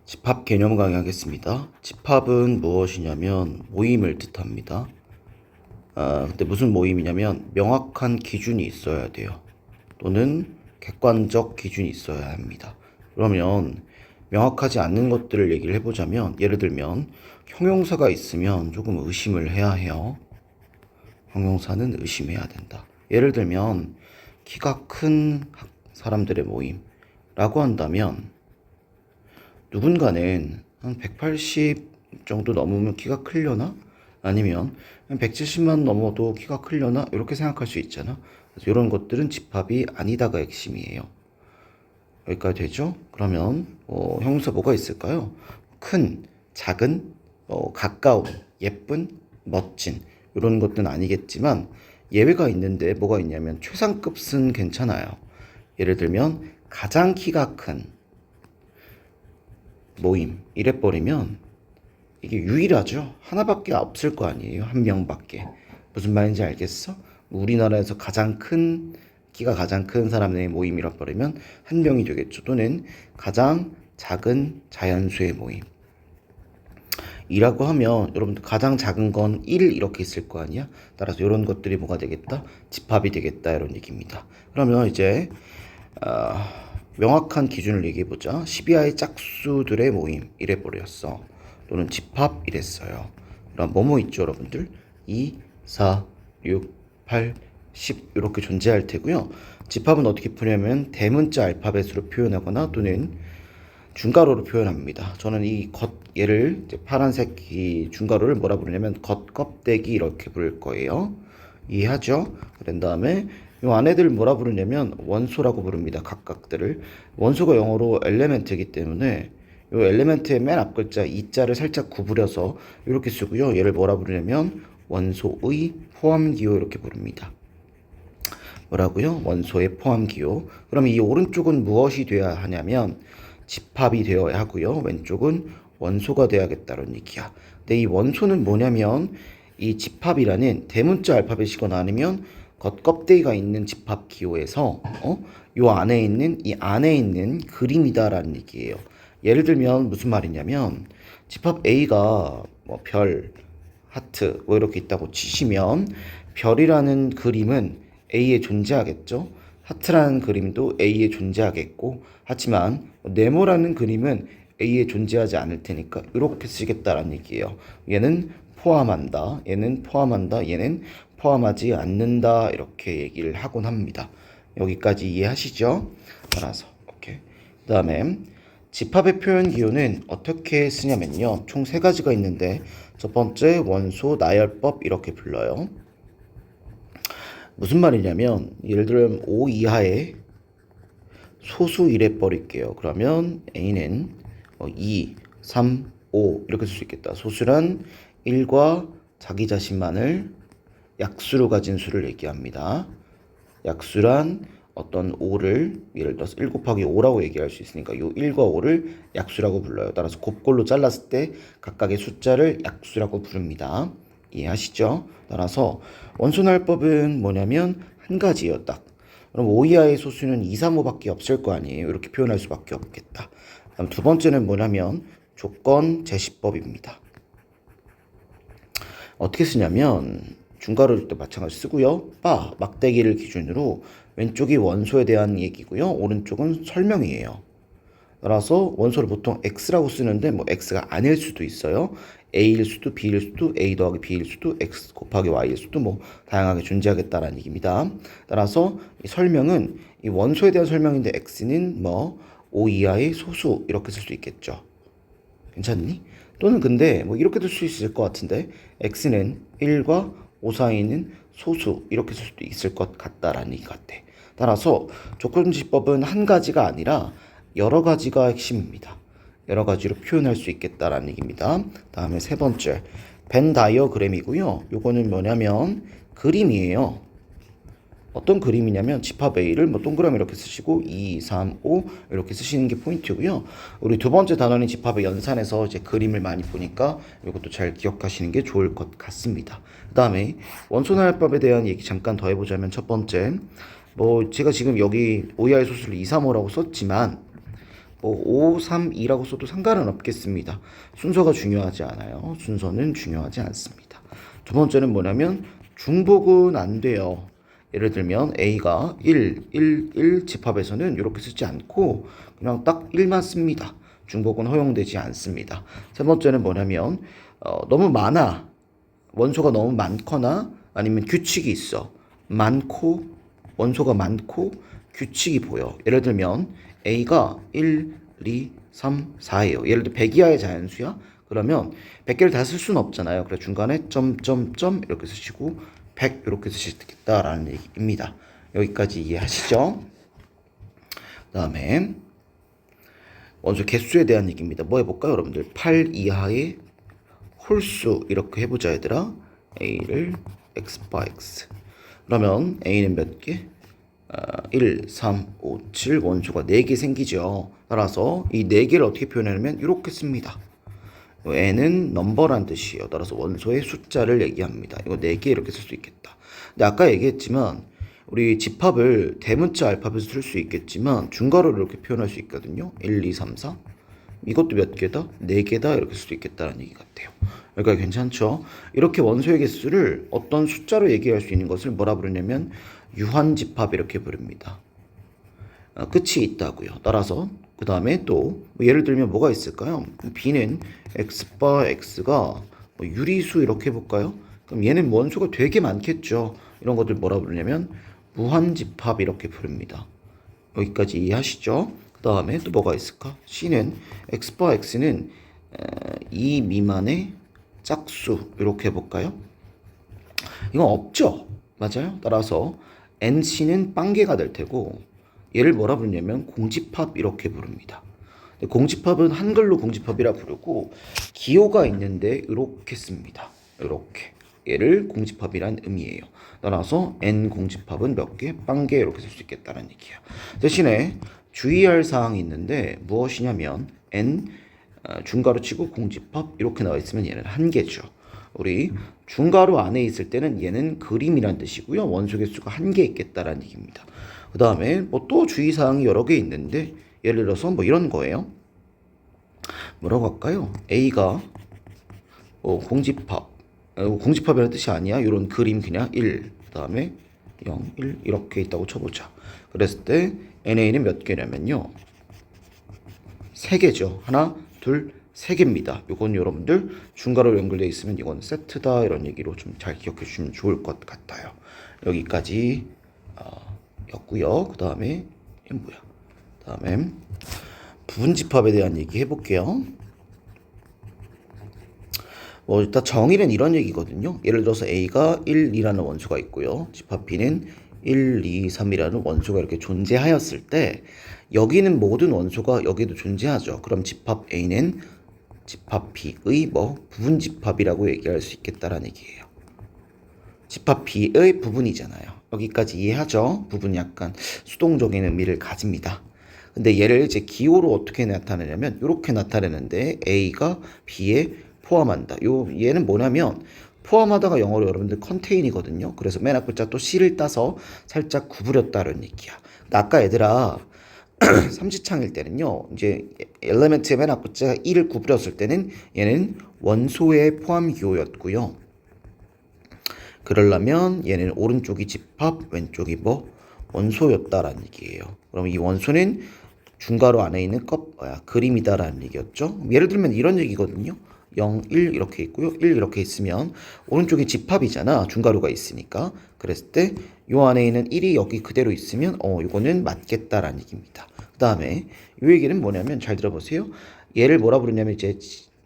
집합 개념 강의하겠습니다. 집합은 무엇이냐면 모임을 뜻합니다. 근데 무슨 모임이냐면 명확한 기준이 있어야 돼요. 또는 객관적 기준이 있어야 합니다. 그러면 명확하지 않는 것들을 얘기를 해보자면 예를 들면 형용사가 있으면 조금 의심을 해야 해요. 형용사는 의심해야 된다. 예를 들면 키가 큰 사람들의 모임라고 한다면 누군가는 한 180 정도 넘으면 키가 크려나? 아니면 한 170만 넘어도 키가 크려나? 이렇게 생각할 수 있잖아. 그래서 이런 것들은 집합이 아니다가 핵심이에요. 여기까지 되죠? 그러면 형용사 뭐가 있을까요? 큰, 작은, 가까운, 예쁜, 멋진 이런 것들은 아니겠지만 예외가 있는데 뭐가 있냐면 최상급은 괜찮아요. 예를 들면 가장 키가 큰 모임 이래버리면 이게 유일하죠. 하나밖에 없을 거 아니에요. 한 명밖에. 무슨 말인지 알겠어? 우리나라에서 키가 가장 큰 사람의 모임이라 버리면 한 명이 되겠죠. 또는 가장 작은 자연수의 모임 이라고 하면 여러분들 가장 작은 건 1 이렇게 있을 거 아니야. 따라서 이런 것들이 뭐가 되겠다? 집합이 되겠다 이런 얘기입니다. 그러면 이제 명확한 기준을 얘기해보자. 12하의 짝수들의 모임 이래버렸어. 또는 집합 이랬어요. 그럼 뭐뭐 있죠 여러분들? 2, 4, 6, 8, 10 이렇게 존재할 테고요. 집합은 어떻게 푸냐면 대문자 알파벳으로 표현하거나 또는 중괄호로 표현합니다. 저는 얘를 파란색 이 중괄호를 뭐라 부르냐면 겉껍데기 이렇게 부를 거예요. 이해하죠? 그런 다음에 이 안에들 뭐라 부르냐면 원소라고 부릅니다. 각각들을. 원소가 영어로 엘레멘트이기 때문에 이 엘레멘트의 맨 앞 글자 이자를 살짝 구부려서 이렇게 쓰고요. 얘를 뭐라 부르냐면 원소의 포함기호 이렇게 부릅니다. 뭐라고요? 원소의 포함기호. 그럼 이 오른쪽은 무엇이 되어야 하냐면 집합이 되어야 하고요. 왼쪽은 원소가 되어야겠다는 얘기야. 근데 이 원소는 뭐냐면 이 집합이라는 대문자 알파벳이거나 아니면 겉껍데기가 있는 집합 기호에서 요 안에 있는 그림이다라는 얘기예요. 예를 들면 무슨 말이냐면 집합 A가 뭐 별, 하트 뭐 이렇게 있다고 치시면 별이라는 그림은 A에 존재하겠죠. 하트라는 그림도 A에 존재하겠고 하지만 네모라는 그림은 A에 존재하지 않을 테니까 이렇게 쓰겠다라는 얘기예요. 얘는 포함한다. 얘는 포함한다. 얘는 포함하지 않는다. 이렇게 얘기를 하곤 합니다. 여기까지 이해하시죠? 따라서 오케이. 그다음에 집합의 표현 기호는 어떻게 쓰냐면요. 총 3가지가 있는데 첫 번째 원소 나열법 이렇게 불러요. 무슨 말이냐면 예를 들면 5 이하의 소수 이래 버릴게요. 그러면 A는 2, 3, 5 이렇게 쓸 수 있겠다. 소수란 1과 자기 자신만을 약수로 가진 수를 얘기합니다. 약수란 어떤 5를 예를 들어서 1 곱하기 5라고 얘기할 수 있으니까 이 1과 5를 약수라고 불러요. 따라서 곱골로 잘랐을 때 각각의 숫자를 약수라고 부릅니다. 이해하시죠? 따라서 원소날법은 뭐냐면 한 가지예요. 딱. 그럼 5 이하의 소수는 2, 3, 5밖에 없을 거 아니에요. 이렇게 표현할 수밖에 없겠다. 그럼 두 번째는 뭐냐면 조건 제시법입니다. 어떻게 쓰냐면 중괄호를 또 마찬가지 쓰고요. 막대기를 기준으로 왼쪽이 원소에 대한 얘기고요. 오른쪽은 설명이에요. 따라서 원소를 보통 x라고 쓰는데 뭐 x가 아닐 수도 있어요. a일 수도 b일 수도 a 더하기 b일 수도 x 곱하기 y일 수도 뭐 다양하게 존재하겠다라는 얘기입니다. 따라서 이 설명은 이 원소에 대한 설명인데 x는 뭐 5 이하의 소수 이렇게 쓸 수 있겠죠. 괜찮니? 또는 근데 뭐 이렇게 들 수 있을 것 같은데 x는 1과 5 사이에 있는 소수 이렇게 쓸 수도 있을 것 같다라는 얘기 같아. 따라서 조건지법은 한 가지가 아니라 여러 가지가 핵심입니다. 여러 가지로 표현할 수 있겠다라는 얘기입니다. 다음에 세 번째 벤 다이어그램이고요. 요거는 뭐냐면 그림이에요. 어떤 그림이냐면 집합 A를 뭐 동그라미 이렇게 쓰시고 2, 3, 5 이렇게 쓰시는 게 포인트고요. 우리 두 번째 단원인 집합의 연산에서 이제 그림을 많이 보니까 이것도 잘 기억하시는 게 좋을 것 같습니다. 그 다음에 원소나열법에 대한 얘기 잠깐 더 해보자면 첫 번째 뭐 제가 지금 여기 5이하의 소수를 2, 3, 5라고 썼지만 뭐 5, 3, 2라고 써도 상관은 없겠습니다. 순서가 중요하지 않아요. 순서는 중요하지 않습니다. 두 번째는 뭐냐면 중복은 안 돼요. 예를 들면 A가 1, 1 집합에서는 이렇게 쓰지 않고 그냥 딱 1만 씁니다. 중복은 허용되지 않습니다. 세 번째는 뭐냐면 너무 많아. 원소가 너무 많거나 아니면 규칙이 있어. 많고 원소가 많고 규칙이 보여. 예를 들면 A가 1, 2, 3, 4예요. 예를 들어 100 이하의 자연수야. 그러면 100개를 다 쓸 수는 없잖아요. 그래서 중간에 점점점 이렇게 쓰시고 100 이렇게 쓰시겠다라는 얘기입니다. 여기까지 이해하시죠? 그다음에 원소 개수에 대한 얘기입니다. 뭐 해볼까요, 여러분들? 8 이하의 홀수 이렇게 해보자, 얘들아. A를 x 바 x. 그러면 A는 몇 개? 1, 3, 5, 7 원소가 4개 생기죠. 따라서 이 4개를 어떻게 표현하냐면 이렇게 씁니다. n은 넘버란 뜻이에요. 따라서 원소의 숫자를 얘기합니다. 이거 4개 이렇게 쓸 수 있겠다. 근데 아까 얘기했지만 우리 집합을 대문자 알파벳으로 쓸 수 있겠지만 중괄호로 이렇게 표현할 수 있거든요. 1, 2, 3, 4. 이것도 몇 개다? 4개다 이렇게 쓸 수 있겠다는 얘기 같아요. 그러니까 괜찮죠? 이렇게 원소의 개수를 어떤 숫자로 얘기할 수 있는 것을 뭐라 부르냐면 유한집합 이렇게 부릅니다. 끝이 있다고요. 따라서 그 다음에 또 예를 들면 뭐가 있을까요? B는 x 바 x가 유리수 이렇게 해볼까요? 그럼 얘는 원소가 되게 많겠죠. 이런 것들 뭐라 부르냐면 무한집합 이렇게 부릅니다. 여기까지 이해하시죠? 그 다음에 또 뭐가 있을까? C는 x 바 x는 2 미만의 짝수 이렇게 해볼까요? 이건 없죠. 맞아요? 따라서 NC는 빵개가 될 테고 얘를 뭐라 부르냐면 공집합 이렇게 부릅니다. 공집합은 한글로 공집합이라 부르고 기호가 있는데 이렇게 씁니다. 이렇게 얘를 공집합이란 의미예요. 따라서 N 공집합은 몇 개? 빵개 이렇게 쓸 수 있겠다는 얘기야. 대신에 주의할 사항이 있는데 무엇이냐면 N 중괄호 치고 공집합 이렇게 나와 있으면 얘는 한 개죠. 우리 중괄호 안에 있을 때는 얘는 그림이란 뜻이고요. 원소 개수가 한 개 있겠다라는 얘기입니다. 그 다음에 뭐 또 주의사항이 여러 개 있는데 예를 들어서 뭐 이런 거예요. 뭐라고 할까요? A가 공집합 공집합이라는 뜻이 아니야. 이런 그림 그냥 1, 그 다음에 0, 1 이렇게 있다고 쳐보자. 그랬을 때 NA는 몇 개냐면요. 3개죠. 하나, 둘, 3개입니다. 이건 여러분들 중괄호로 연결되어 있으면 이건 세트다 이런 얘기로 좀 잘 기억해 주시면 좋을 것 같아요. 여기까지 였고요. 그 다음에 이게 뭐야? 다음에 부분집합에 대한 얘기 해볼게요. 일단 정의는 이런 얘기거든요. 예를 들어서 A가 1, 2라는 원소가 있고요. 집합 B는 1, 2, 3이라는 원소가 이렇게 존재하였을 때 여기는 모든 원소가 여기도 존재하죠. 그럼 집합 A는 집합 B의 부분집합이라고 얘기할 수 있겠다라는 얘기예요. 집합 B의 부분이잖아요. 여기까지 이해하죠? 부분이 약간 수동적인 의미를 가집니다. 근데 얘를 이제 기호로 어떻게 나타내냐면 이렇게 나타내는데 A가 B에 포함한다. 얘는 뭐냐면 포함하다가 영어로 여러분들 컨테인이거든요. 그래서 맨 앞 글자 또 C를 따서 살짝 구부렸다는 얘기야. 근데 아까 얘들아 삼지창일 때는요. 이제 엘리멘트의 맨 앞 글자 1을 구부렸을 때는 얘는 원소의 포함 기호였고요. 그러려면 얘는 오른쪽이 집합, 왼쪽이 원소였다라는 얘기예요. 그럼 이 원소는 중괄호 안에 있는 그림이다라는 얘기였죠. 예를 들면 이런 얘기거든요. 0, 1 이렇게 있고요. 1 이렇게 있으면 오른쪽이 집합이잖아. 중괄호가 있으니까. 그랬을 때 이 안에 있는 1이 여기 그대로 있으면 이거는 맞겠다라는 얘기입니다. 그 다음에 이 얘기는 뭐냐면 잘 들어보세요. 얘를 뭐라 부르냐면 이제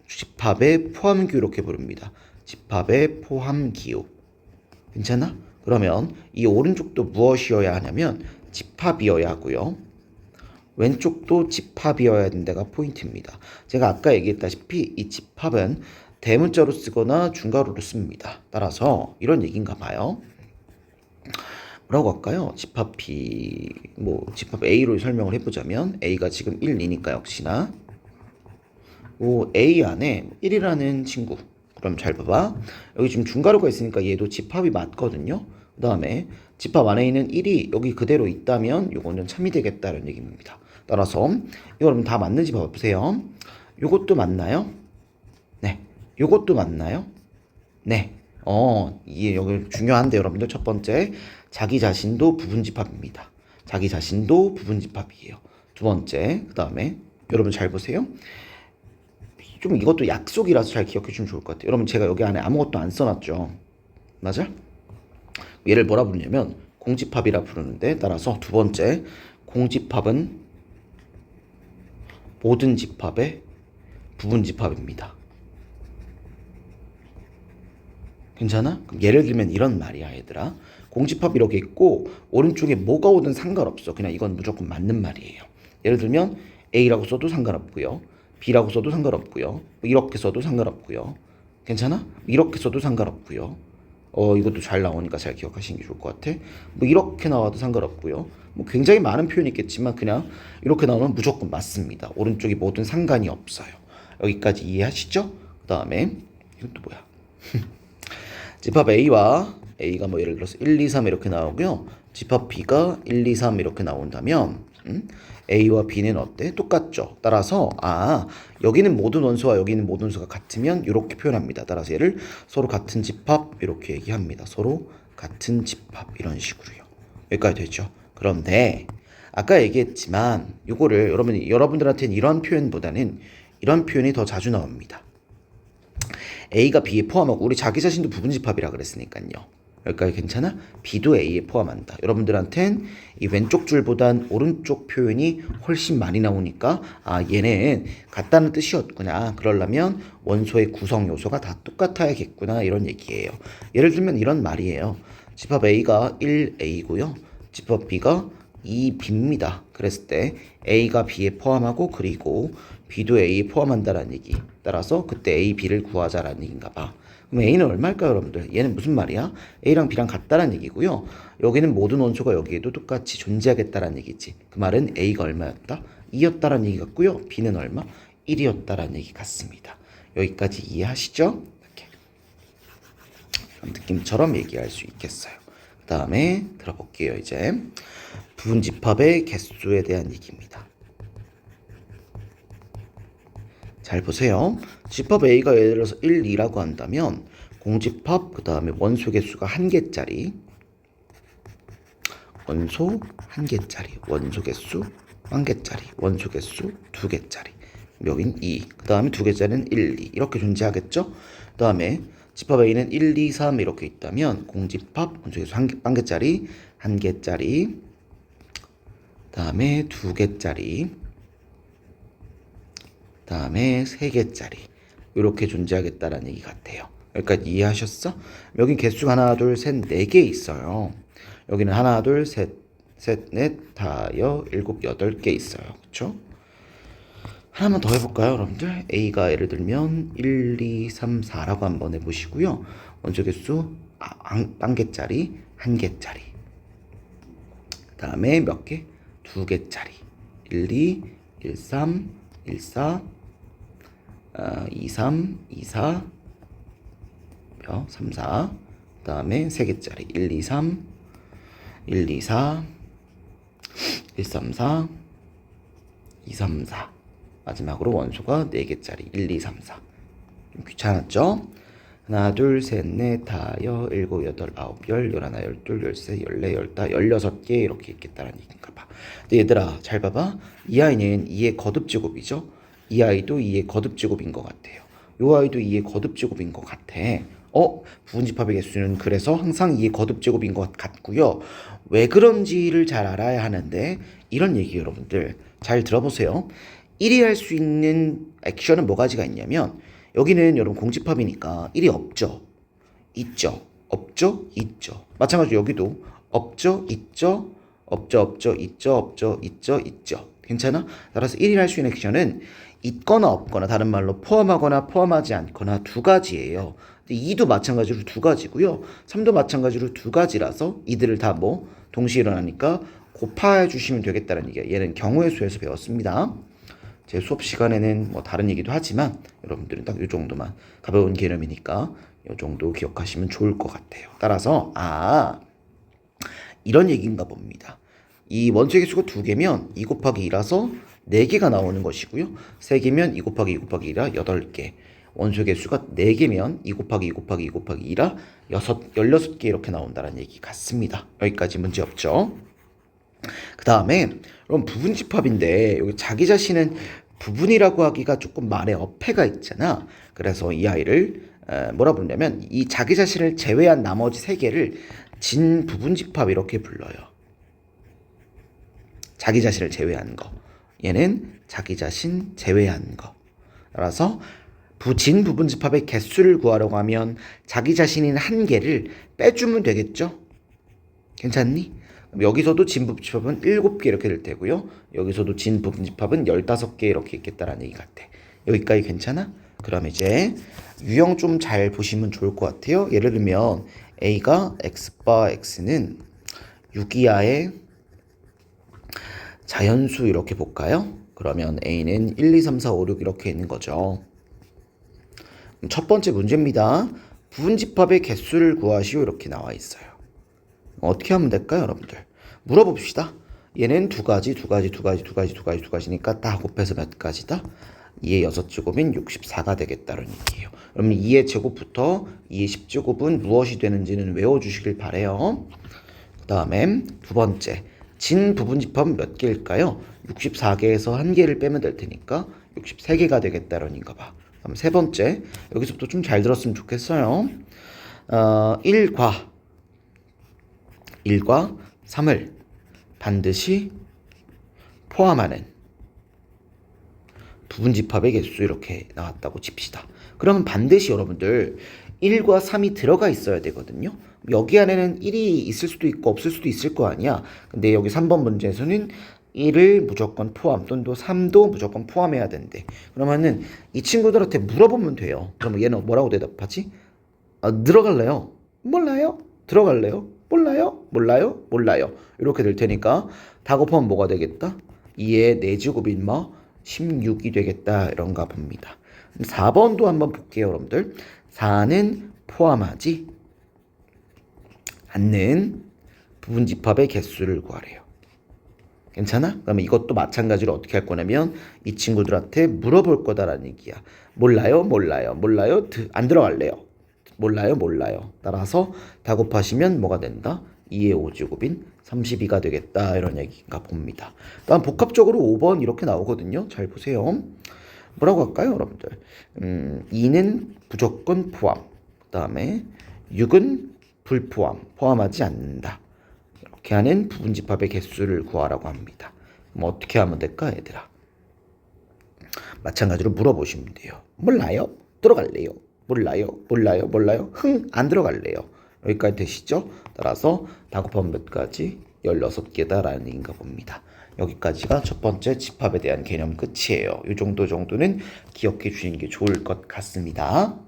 집합의 포함기호 이렇게 부릅니다. 집합의 포함기호. 괜찮아? 그러면 이 오른쪽도 무엇이어야 하냐면 집합이어야 하고요. 왼쪽도 집합이어야 하는 데가 포인트입니다. 제가 아까 얘기했다시피 이 집합은 대문자로 쓰거나 중괄호로 씁니다. 따라서 이런 얘기인가 봐요. 뭐라고 할까요? 집합 B, 집합 A로 설명을 해보자면 A가 지금 1, 2니까 역시나 A 안에 1이라는 친구. 그럼 잘 봐봐. 여기 지금 중괄호가 있으니까 얘도 집합이 맞거든요. 그 다음에 집합 안에 있는 1이 여기 그대로 있다면 이거는 참이 되겠다는 얘기입니다. 따라서 이거 여러분 다 맞는지 봐보세요. 요것도 맞나요? 네. 요것도 맞나요? 네. 이게 여기 중요한데 여러분들 첫 번째 자기 자신도 부분집합입니다. 자기 자신도 부분집합이에요. 두 번째 그 다음에 여러분 잘 보세요. 좀 이것도 약속이라서 잘 기억해 주면 좋을 것 같아요. 여러분 제가 여기 안에 아무것도 안 써놨죠. 맞아? 얘를 뭐라 부르냐면 공집합이라 부르는데 따라서 두 번째 공집합은 모든 집합의 부분집합입니다. 괜찮아? 그럼 예를 들면 이런 말이야 얘들아. 공집합 이렇게 있고 오른쪽에 뭐가 오든 상관없어. 그냥 이건 무조건 맞는 말이에요. 예를 들면 A라고 써도 상관없고요. B라고 써도 상관없고요. 이렇게 써도 상관없고요. 괜찮아? 이렇게 써도 상관없고요. 이것도 잘 나오니까 잘 기억하시는 게 좋을 것 같아. 뭐 이렇게 나와도 상관없고요. 뭐 굉장히 많은 표현이 있겠지만 그냥 이렇게 나오면 무조건 맞습니다. 오른쪽이 뭐든 상관이 없어요. 여기까지 이해하시죠? 그 다음에 이건 또 뭐야? 집합 A와 A가 뭐 예를 들어서 1, 2, 3 이렇게 나오고요. 집합 B가 1, 2, 3 이렇게 나온다면 A와 B는 어때? 똑같죠. 따라서 여기는 모든 원소와 여기는 모든 원소가 같으면 이렇게 표현합니다. 따라서 얘를 서로 같은 집합 이렇게 얘기합니다. 서로 같은 집합 이런 식으로요. 여기까지 됐죠. 그런데 아까 얘기했지만 이거를 여러분들한테는 이런 표현보다는 이런 표현이 더 자주 나옵니다. A가 B에 포함하고 우리 자기 자신도 부분집합이라 그랬으니까요. 여기까지 괜찮아? B도 A에 포함한다. 여러분들한텐 이 왼쪽 줄보단 오른쪽 표현이 훨씬 많이 나오니까 얘는 같다는 뜻이었구나. 그러려면 원소의 구성 요소가 다 똑같아야겠구나 이런 얘기예요. 예를 들면 이런 말이에요. 집합 A가 1A고요. 집합 B가 2B입니다. 그랬을 때 A가 B에 포함하고 그리고 B도 A에 포함한다라는 얘기. 따라서 그때 A, B를 구하자라는 얘기인가 봐. 그럼 A는 얼마일까요, 여러분들? 얘는 무슨 말이야? A랑 B랑 같다라는 얘기고요. 여기는 모든 원소가 여기에도 똑같이 존재하겠다라는 얘기지. 그 말은 A가 얼마였다? 2였다라는 얘기 같고요. B는 얼마? 1이었다라는 얘기 같습니다. 여기까지 이해하시죠? 이렇게. 이런 느낌처럼 얘기할 수 있겠어요. 그 다음에 들어볼게요, 이제. 부분집합의 개수에 대한 얘기입니다. 잘 보세요. 집합 A가 예를 들어서 1, 2라고 한다면 공집합 그 다음에 원소 개수가 1개짜리 원소 1개짜리 원소 개수 1개짜리 원소 개수 2개짜리 여긴 2, 그 다음에 2개짜리는 1, 2 이렇게 존재하겠죠? 그 다음에 집합 A는 1, 2, 3 이렇게 있다면 공집합 원소 개수 1개짜리 1개짜리 그 다음에 2개짜리 다음에 3개짜리 이렇게 존재하겠다라는 얘기 같아요. 여기까지 이해하셨어? 여긴 개수가 하나, 둘, 셋, 4개 있어요. 여기는 하나, 둘, 셋, 넷, 다, 일곱, 8개 있어요. 그쵸? 하나만 더 해볼까요, 여러분들? A가 예를 들면 1, 2, 3, 4라고 한번 해보시고요. 원소 개수 1개짜리, 1개짜리. 그 다음에 몇 개? 2개짜리. 1, 2, 1, 3, 1, 4, 2, 3, 2, 4, 3, 4, 그 다음에 3개짜리 1, 2, 3, 1, 2, 4, 1, 3, 4, 2, 3, 4 마지막으로 원소가 4개짜리 1, 2, 3, 4 좀 귀찮았죠? 하나, 둘, 셋, 넷, 다, 일곱, 여덟, 아홉, 열, 열하나, 열둘, 열세, 열네, 열다, 16개 이렇게 있겠다는 얘기인가 봐. 근데 얘들아 잘 봐봐. 이 아이는 2의 거듭제곱이죠. 이 아이도 2의 거듭제곱인 것 같아요. 이 아이도 2의 거듭제곱인 것 같아. 부분집합의 개수는 그래서 항상 2의 거듭제곱인 것 같고요. 왜 그런지를 잘 알아야 하는데 이런 얘기 여러분들 잘 들어보세요. 1이 할 수 있는 액션은 뭐 가지가 있냐면 여기는 여러분 공집합이니까 1이 없죠. 있죠. 없죠. 있죠. 마찬가지로 여기도 없죠. 있죠. 없죠. 없죠. 있죠. 없죠. 있죠. 있죠. 괜찮아? 따라서 1이 할 수 있는 액션은 있거나 없거나 다른 말로 포함하거나 포함하지 않거나 두 가지예요. 2도 마찬가지로 두 가지고요. 3도 마찬가지로 두 가지라서 이들을 다 뭐 동시에 일어나니까 곱해 주시면 되겠다는 얘기예요. 얘는 경우의 수에서 배웠습니다. 제 수업 시간에는 뭐 다른 얘기도 하지만 여러분들은 딱 이 정도만 가벼운 개념이니까 이 정도 기억하시면 좋을 것 같아요. 따라서 이런 얘기인가 봅니다. 이 원소의 개수가 2개면 2 곱하기 2라서 4개가 나오는 것이고요. 3개면 2 곱하기 2 곱하기 2라 8개. 원소의 개수가 4개면 2 곱하기 2 곱하기 2 곱하기 2라 16개 이렇게 나온다는 얘기 같습니다. 여기까지 문제 없죠? 그 다음에 그럼 부분집합인데 여기 자기 자신은 부분이라고 하기가 조금 말에 어폐가 있잖아. 그래서 이 아이를 뭐라 부르냐면 이 자기 자신을 제외한 나머지 3개를 진부분집합 이렇게 불러요. 자기 자신을 제외한 거. 얘는 자기 자신 제외한 거. 따라서 진부분집합의 개수를 구하려고 하면 자기 자신인 한 개를 빼주면 되겠죠? 괜찮니? 여기서도 진부분집합은 7개 이렇게 될 테고요. 여기서도 진부분집합은 15개 이렇게 있겠다라는 얘기 같아. 여기까지 괜찮아? 그럼 이제 유형 좀 잘 보시면 좋을 것 같아요. 예를 들면 A가 X바 X는 6 이하의 자연수 이렇게 볼까요? 그러면 A는 1, 2, 3, 4, 5, 6 이렇게 있는 거죠. 첫 번째 문제입니다. 부분집합의 개수를 구하시오 이렇게 나와 있어요. 어떻게 하면 될까요, 여러분들? 물어봅시다. 얘는 두 가지니까 다 곱해서 몇 가지다? 2의 6제곱인 64가 되겠다는 얘기예요. 그러면 2의 제곱부터 2의 10제곱은 무엇이 되는지는 외워주시길 바래요. 그 다음에 두 번째, 진부분집합은 몇 개일까요? 64개에서 한 개를 빼면 될 테니까 63개가 되겠다는 얘기인가 봐. 그럼 세 번째, 여기서부터 좀 잘 들었으면 좋겠어요. 1과 3을 반드시 포함하는 부분집합의 개수 이렇게 나왔다고 칩시다. 그러면 반드시 여러분들 1과 3이 들어가 있어야 되거든요. 여기 안에는 1이 있을 수도 있고 없을 수도 있을 거 아니야. 근데 여기 3번 문제에서는 1을 무조건 포함 또는 또 3도 무조건 포함해야 된대. 그러면은 이 친구들한테 물어보면 돼요. 그러면 얘는 뭐라고 대답하지? 들어갈래요? 몰라요? 들어갈래요? 몰라요? 몰라요? 몰라요. 이렇게 될 테니까 다 곱하면 뭐가 되겠다? 2의 4제곱인 16이 되겠다 이런가 봅니다. 4번도 한번 볼게요, 여러분들. 4는 포함하지 않는 부분집합의 개수를 구하래요. 괜찮아? 그러면 이것도 마찬가지로 어떻게 할 거냐면 이 친구들한테 물어볼 거다라는 얘기야. 몰라요? 몰라요? 몰라요? 안 들어갈래요? 몰라요? 몰라요? 따라서 다 곱하시면 뭐가 된다? 2의 5제곱인 32가 되겠다 이런 얘기인가 봅니다. 다음 복합적으로 5번 이렇게 나오거든요. 잘 보세요. 뭐라고 할까요, 여러분들? 2는 무조건 포함. 그 다음에 6은 불포함. 포함하지 않는다. 이렇게 하는 부분집합의 개수를 구하라고 합니다. 그럼 어떻게 하면 될까, 얘들아? 마찬가지로 물어보시면 돼요. 몰라요? 들어갈래요? 몰라요? 몰라요? 몰라요? 안 들어갈래요. 여기까지 되시죠? 따라서 다 곱하면 몇 가지? 16개다라는 얘기인가 봅니다. 여기까지가 첫 번째 집합에 대한 개념 끝이에요. 이 정도는 기억해 주시는 게 좋을 것 같습니다.